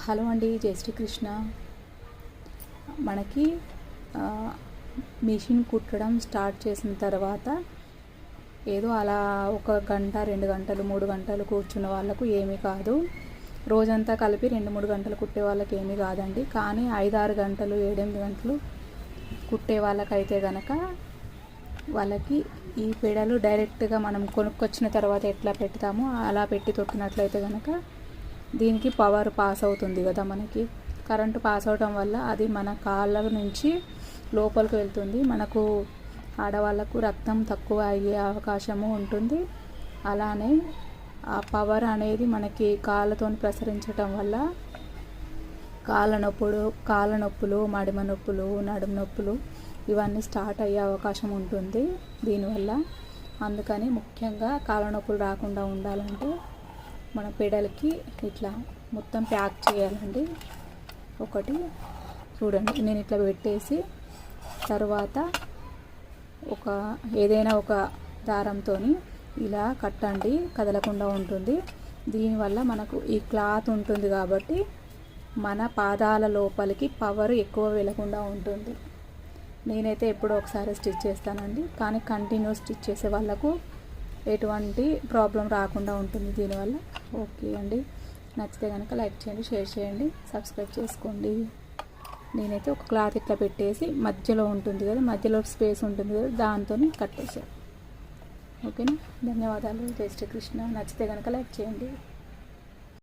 Hello అండి, జై శ్రీకృష్ణ. మనకి మిషన్ కుట్టడం స్టార్ట్ చేసిన తర్వాత ఏదో అలా 1 గంట 2 గంటలు 3 గంటలు కూర్చున్న వాళ్ళకు ఏమీ కాదు. రోజంతా కలిపి 2-3 గంటలు కుట్టే వాళ్ళకి ఏమీ కాదండి. కానీ 5-6 గంటలు 7-8 గంటలు కుట్టే వాళ్ళకైతే కనుక వాళ్ళకి ఈ పెడలు డైరెక్ట్గా మనం కొనుక్కొచ్చిన తర్వాత ఎట్లా పెడతామో అలా పెట్టి తొక్కినట్లయితే కనుక దీనికి పవర్ పాస్ అవుతుంది కదా, మనకి కరెంటు పాస్ అవడం వల్ల అది మన కాళ్ళ నుంచి లోపలికి వెళ్తుంది. మనకు ఆడవాళ్ళకు రక్తం తక్కువ అయ్యే అవకాశము ఉంటుంది. అలానే ఆ పవర్ అనేది మనకి కాళ్ళతో ప్రసరించటం వల్ల కాళ్ళ నొప్పులు, మడిమ నొప్పులు, నడుము నొప్పులు ఇవన్నీ స్టార్ట్ అయ్యే అవకాశం ఉంటుంది దీనివల్ల. అందుకని ముఖ్యంగా కాళ్ళ నొప్పులు రాకుండా ఉండాలంటే మన పెడలకి ఇట్లా మొత్తం ప్యాక్ చేయాలండి. ఒకటి చూడండి, నేను ఇట్లా పెట్టేసి తర్వాత ఏదైనా ఒక దారంతో ఇలా కట్టండి, కదలకుండా ఉంటుంది. దీనివల్ల మనకు ఈ క్లాత్ ఉంటుంది కాబట్టి మన పాదాల లోపలికి పవర్ ఎక్కువ వెళ్ళకుండా ఉంటుంది. నేనైతే ఎప్పుడో ఒకసారి స్టిచ్ చేస్తానండి, కానీ కంటిన్యూ స్టిచ్ చేసే వాళ్ళకు ఎటువంటి ప్రాబ్లం రాకుండా ఉంటుంది దీనివల్ల. ఓకే అండి, నచ్చితే కనుక లైక్ చేయండి, షేర్ చేయండి, సబ్స్క్రైబ్ చేసుకోండి. నేనైతే ఒక క్లాత్ ఇట్లా పెట్టేసి మధ్యలో ఉంటుంది కదా, మధ్యలో స్పేస్ ఉంటుంది కదా, దాంతో కట్టేసాను. ఓకేనా, ధన్యవాదాలు. జై శ్రీకృష్ణ. నచ్చితే కనుక లైక్ చేయండి.